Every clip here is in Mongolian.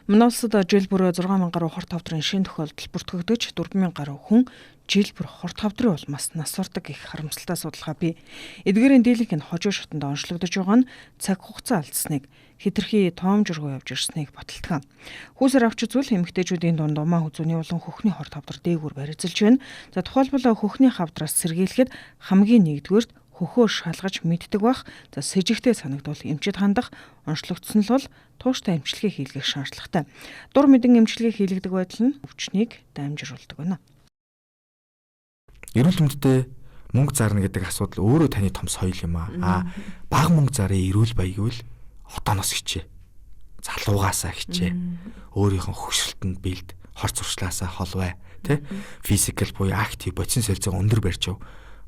Манай улсад жил бүр 6000 гаруй хорт хавдрын шинэ тохиолдол бүртгэгдэж 4000 гаруй хүн жил бүр хорт хавдрын улмаас нас сурдаг их харамсалтай судалгаа бий. Эдгээрийн дийлэнх нь хожуу шатанд онцлогдож байгаа нь цаг хугацаа алдсныг, хэтэрхий тоомжиргүй явж ирснийг баталдаг. Хүүсээр авч үзвэл эмэгтэйчүүдийн дунд умаа хүзүүний болон хөхний хорт хавдар дээгүүр барьцалж байна. За тухайлбал хөхний хавдраас сэргийлэхэд хамгийн нэгдүгээрт хөхөө шалгаж мэддэг бах, за с ิจ гтэй санагдвал эмчид хандах, онцлогдсон л бол тууштай эмчилгээ хийлгэх шаардлагатай. Дур мэдэн эмчилгээ хийлгдэг байдал нь өвчнийг дамжруулдаг байна. Эрүүл мэндэд мөнгө зарна гэдэг асуудал өөрөө таны том соёл юм аа. Бага мөнгө зарыг эрүүл байвал отооноос хичээ. Залуугаасаа хичээ. Өөрийнхөө хөгшрөлтөнд бэлд, хор зуршлаасаа холвай, тэ? Физикал буюу актив бодис солилцоо өндөр барьж яв.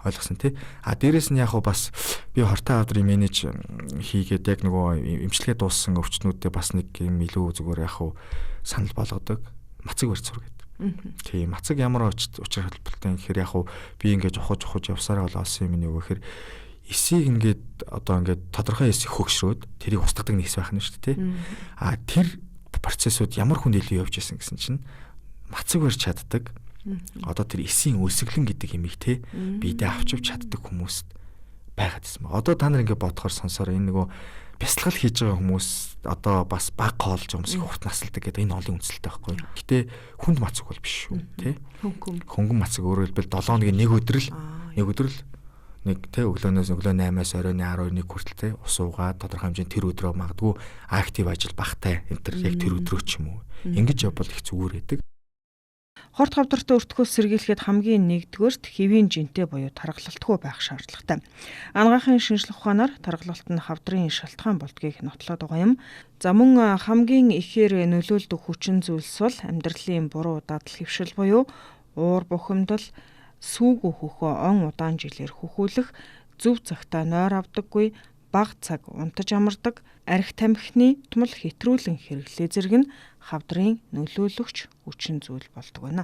Ойлгосон тий. Дээрэс нь яг бас би хортой хавдрын менеж хийгээд яг нөгөө эмчилгээ дууссан өвчтнүүдэд бас нэг юм илүү зүгээр яг санал болгодог. Мацаг барьц сур гэдэг. Тийм мацаг ямар учир холбоотой гэхээр яг би ингээд ухаж явсараа бол олсон юм нэг гэхээр эсийг ингээд одоо ингээд тодорхой эсийг хөгшрөөд тэрийг устгадаг нэгс байх нь шүү дээ тий. Тэр процессыг ямар хүнд илүү явж исэн гэсэн чинь мацаг барьж чаддаг. Одоо тэр эсийн өсөглөн гэдэг юмыг те бидээ авч чаддаг хүмүүс байгаад байсан ба. Одоо та нар ингээд бодохоор сонсоор энэ нөгөө бясалгал хийж байгаа хүмүүс одоо бас баг хоолж юмс их урт насалдаг гэдэг энэ олон үндэслэлтэй байхгүй. Гэтэ хүнд мацаг бол биш шүү те. Хөнгөн мацаг өөрөөр хэлбэл 7 хоногийн нэг өдөр л нэг те өглөөнөөс өглөө 8-аас оройн 12-ны хүртэл те ус уугаад тодорхой хэмжээнд тэр өдрөө магадгүй актив ажил багтай энэ төр яг тэр өдрөө ч юм уу. Ингэж явбал их зүгээр байдаг. Хорт хавдартай өртгөөс сэргийлэхэд хамгийн нэгдүгээрт хэвийн жинтэй буюу таргалалтгүй байх шаардлагатай. Анагаахын шинжилгээ ухаанаар таргалалт нь хавдрын шалтгаан болдгийг нотлоод байгаа юм. За мөн хамгийн ихээр нөлөөлдөг хүчин зүйлс бол амьдралын буруу дадал хэвшил буюу уур бухимдал, сүүгүү хөхөө он удаан жилээр хөхүүлэх, зөв цагтаа нойр авдаггүй, бага цаг унтаж амардаг, архи тамхины тумал хэтрүүлэн хэрэглээ зэрэг нь хавдрын нөлөөлөгч хүчин зүйл болдог байна.